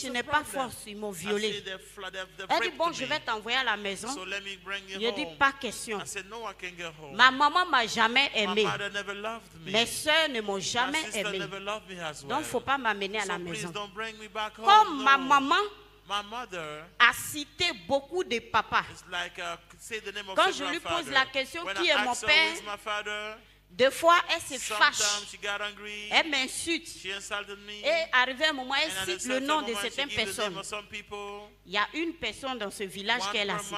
je n'ai pas force, ils m'ont violé. Elle dit, bon, je vais t'envoyer à la maison. Je dis, pas question. Ma maman m'a jamais aimé. Mes soeurs ne m'ont jamais aimé. Donc, il ne faut pas m'amener à la maison. Comme ma maman a cité beaucoup de papas. Quand je lui pose la question, qui est mon père? Deux fois, elle se fâche. Elle m'insulte. Et arrivé un moment, elle cite le nom de certaines personnes. Il y a une personne dans ce village qu'elle a cité.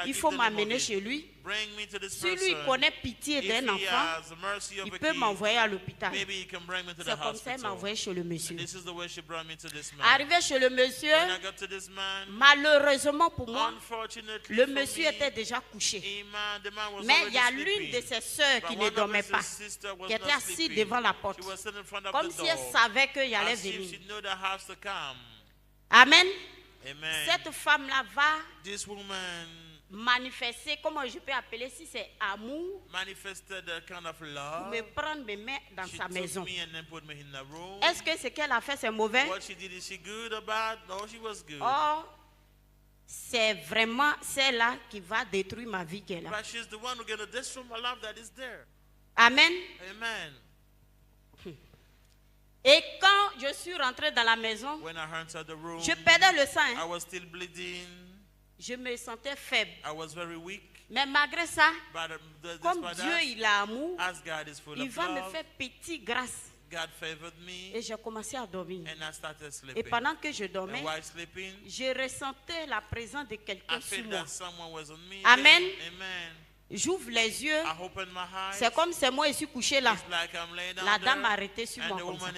Il faut m'amener chez lui. Si lui connaît pitié d'un enfant, il peut m'envoyer à l'hôpital. C'est comme ça qu'elle m'a envoyé chez le monsieur. Arrivé chez le monsieur, malheureusement pour moi, le monsieur était déjà couché. Mais il y a l'une de ses sœurs qui ne dormait pas, qui était assise devant la porte, comme si elle savait qu'il allait venir. Amen. Cette femme-là va manifester, comment je peux appeler, si c'est amour, pour me prendre mes mains dans sa maison. Est-ce que ce qu'elle a fait c'est mauvais? Oh, c'est vraiment celle-là qui va détruire ma vie qu'elle a. Amen. Et quand je suis rentrée dans la maison, je perdais le sang. Je me sentais faible. Mais malgré ça, comme Dieu il a amour, il va me faire petite grâce. Et j'ai commencé à dormir. Et pendant que je dormais, je ressentais la présence de quelqu'un sur moi. Amen. J'ouvre les yeux. C'est comme c'est moi, je suis couché là. La dame m'a arrêté sur moi comme ça.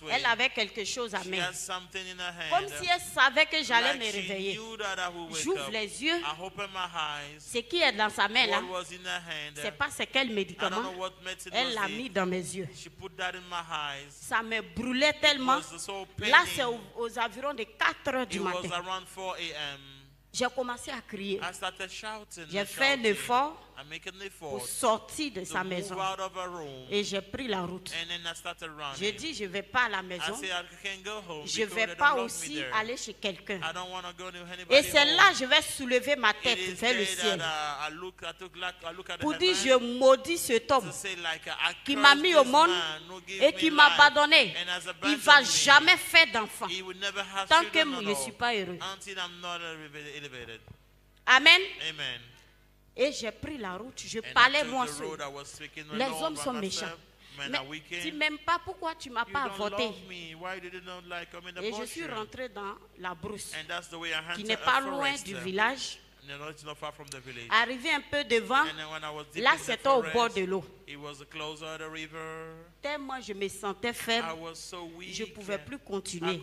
Elle avait quelque chose à main. Comme si elle savait que j'allais me réveiller. J'ouvre les yeux. Ce qui est dans sa main là, c'est pas ce quel médicament. Elle l'a mis dans mes yeux. Ça me brûlait tellement. Là, c'est aux environs de 4 heures du matin. J'ai commencé à crier. J'ai fait l'effort pour sortir de sa maison. Et j'ai pris la route. J'ai dit, je ne vais pas à la maison. Je ne vais pas aussi aller chez quelqu'un. Et c'est là que je vais soulever ma tête vers le ciel. Pour dire, je maudis cet homme qui m'a mis au monde et qui m'a abandonné. Il ne va jamais faire d'enfant tant que je ne suis pas heureux. Amen. Et j'ai pris la route, je parlais moi seul. Les hommes sont méchants. Mais tu m'aimes pas, pourquoi tu ne m'as pas voté? Et je suis rentré dans la brousse, qui n'est pas loin du village. Arrivé un peu devant, là c'était au bord de l'eau. Tellement je me sentais faible, je ne pouvais plus continuer.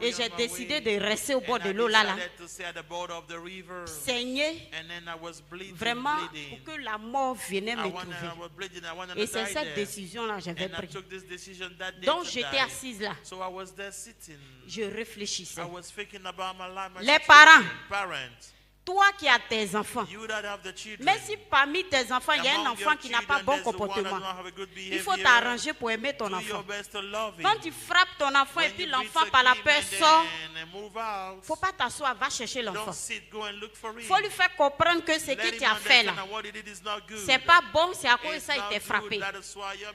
Et j'ai décidé de rester au bord de l'eau là, saigner, vraiment pour que la mort vienne me trouver. Et c'est cette décision-là que j'avais prise. Donc j'étais assise là. Je réfléchissais. Les parents, toi qui as tes enfants, mais si parmi tes enfants, il y a un enfant qui n'a pas bon comportement, il faut t'arranger pour aimer ton enfant. Quand tu frappes ton enfant et puis l'enfant par la peur sort, il ne faut pas t'asseoir, va chercher l'enfant. Il faut lui faire comprendre que ce que tu as fait là, ce n'est pas bon, c'est à cause de ça qu'il t'a frappé.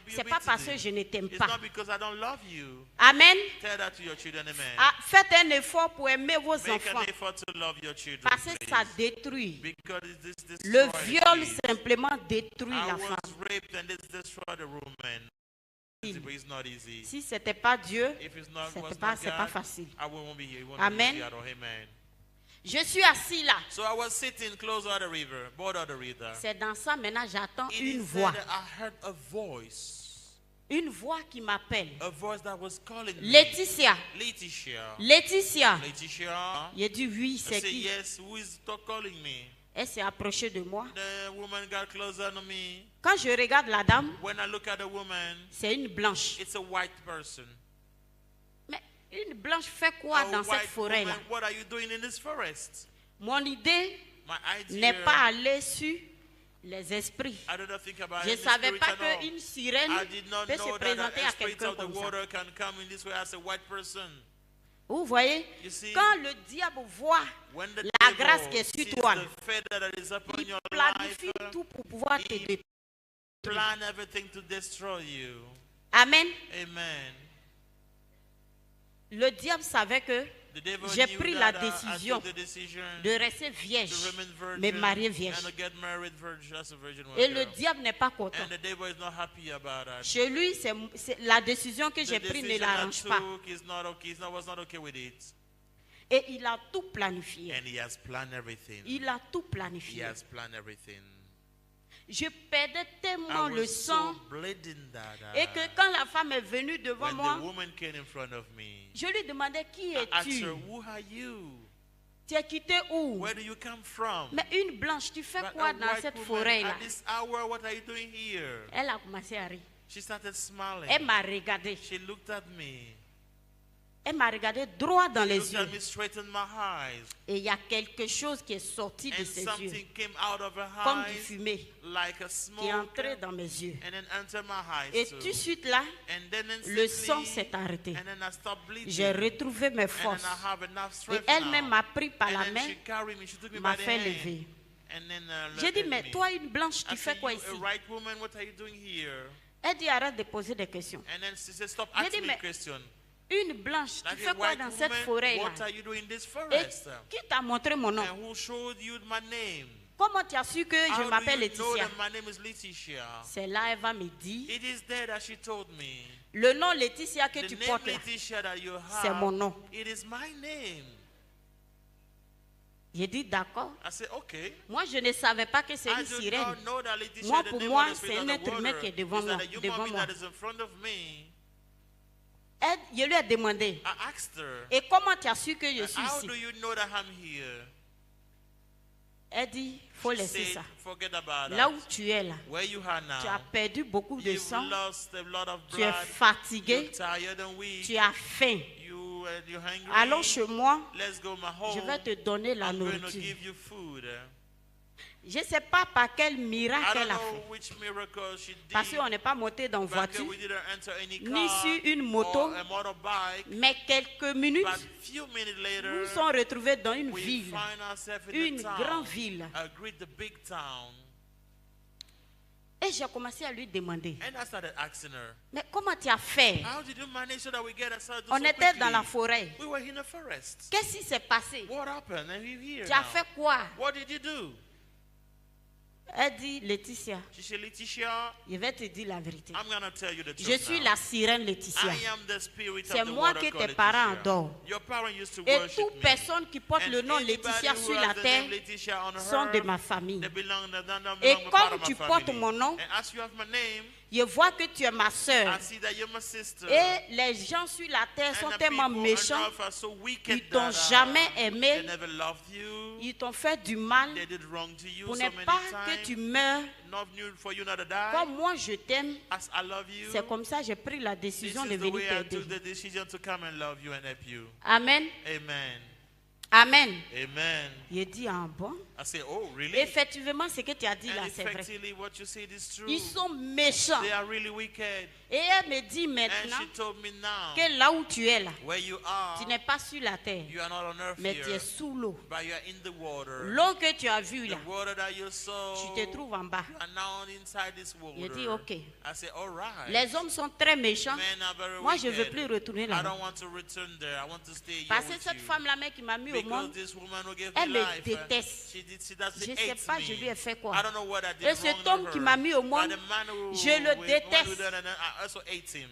Ce n'est pas parce que je ne t'aime pas. Amen. Faites un effort pour aimer vos enfants. Parce que ça détruit. Le viol simplement détruit la femme. Si ce n'était pas Dieu, ce n'est pas facile. Amen. Je suis assis là. C'est dans ça maintenant j'attends une voix. Une voix qui m'appelle. Laetitia. Laetitia. J'ai dit oui, c'est qui? Elle s'est approchée de moi. Quand je regarde la dame, c'est une blanche. Mais une blanche fait quoi dans cette forêt-là? Mon idée n'est pas allée sur les esprits. Je ne savais pas qu'une sirène peut se présenter à quelqu'un comme ça. Vous voyez, quand le diable voit la grâce qui est sur toi, il planifie tout pour pouvoir te détruire. Amen. Le diable savait que j'ai pris la décision de rester vierge, mais mariée vierge. Et le diable n'est pas content. Chez lui, la décision que j'ai prise ne l'arrange pas. Et il a tout planifié. Il a tout planifié. Je perdais tellement le sang et que quand la femme est venue devant moi, je lui demandais qui es-tu? Tu es quitté où? Mais une blanche, tu fais quoi dans cette forêt-là? Elle a commencé à rire. Elle m'a regardé. Elle m'a regardé droit dans les yeux. Et il y a quelque chose qui est sorti de ses yeux, comme du fumée, qui est entré dans mes yeux. Et tout de suite là, le sang s'est arrêté. J'ai retrouvé mes forces. Et elle-même m'a pris par la main, m'a fait lever. J'ai dit, mais toi, une blanche, tu fais quoi ici? Elle dit, arrête de poser des questions. J'ai dit, mais une blanche, tu fais quoi dans cette forêt-là? Et qui t'a montré mon nom? Comment tu as su que je m'appelle Laetitia? C'est là elle va me dire, le nom Laetitia que tu portes là, c'est mon nom. J'ai dit d'accord. Moi je ne savais pas que c'est une sirène. Moi pour moi c'est un être humain qui est devant moi. Je lui ai demandé, et comment tu as su que je suis ici? Elle dit, il faut laisser ça. Là où tu es là, tu as perdu beaucoup de sang, tu es fatigué, tu as faim. Allons chez moi, je vais te donner la nourriture. Je ne sais pas par quel miracle elle a fait. Parce qu'on n'est pas monté dans une voiture, ni sur une moto, mais quelques minutes, nous nous sommes retrouvés dans une ville, une grande ville. Et j'ai commencé à lui demander, mais comment tu as fait? On était dans la forêt. Qu'est-ce qui s'est passé? Tu as fait quoi? Elle dit, Laetitia, je vais te dire la vérité. Je suis la sirène Laetitia. C'est moi que tes parents adorent. Et toute personne qui porte le nom Laetitia sur la terre sont de ma famille. Et comme tu portes mon nom, je vois que tu es ma soeur. Et les gens sur la terre sont tellement méchants. Ils ne t'ont jamais aimé. Ils t'ont fait du mal pour ne pas que tu meurs. Comme moi je t'aime, c'est comme ça que j'ai pris la décision de venir t'aider. Amen. Amen. Amen. Il dit, ah bon? I say, oh, really? Effectivement, ce que tu as dit là, c'est vrai. Ils sont méchants. They are really wicked. Et elle me dit maintenant que là où tu es là, tu n'es pas sur la terre, mais tu es sous l'eau. L'eau que tu as vue là, tu te trouves en bas. Je dis ok. Les hommes sont très méchants. Moi je ne veux plus retourner là-bas. Parce que cette femme-là qui m'a mis au monde, elle me déteste. Je ne sais pas, je lui ai fait quoi. Et cet homme qui m'a mis au monde, je le déteste.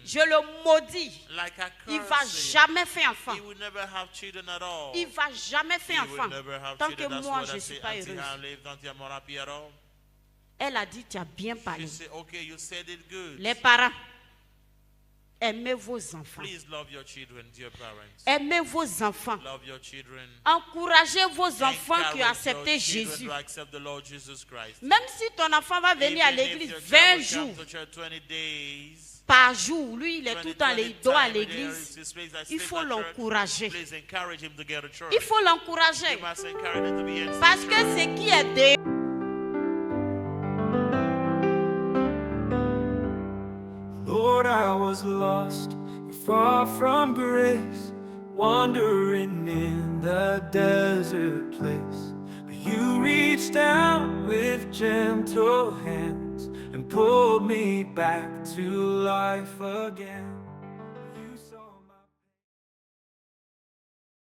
Je le maudis. Il ne va jamais faire enfant. Il ne va jamais faire enfant. Tant que moi, je ne suis pas heureuse. Elle a dit, tu as bien parlé. Les parents, aimez vos enfants. Aimez vos enfants. Encouragez vos enfants qui ont accepté Jésus. Même si ton enfant va venir à l'église 20 jours par jour, lui il est tout le temps il doit à l'église, il faut l'encourager. Il faut l'encourager. Parce que ce qui est de Lord, I was lost, far from grace. wandering in the desert place. But you reached down with gentle hands and pulled me back to life again.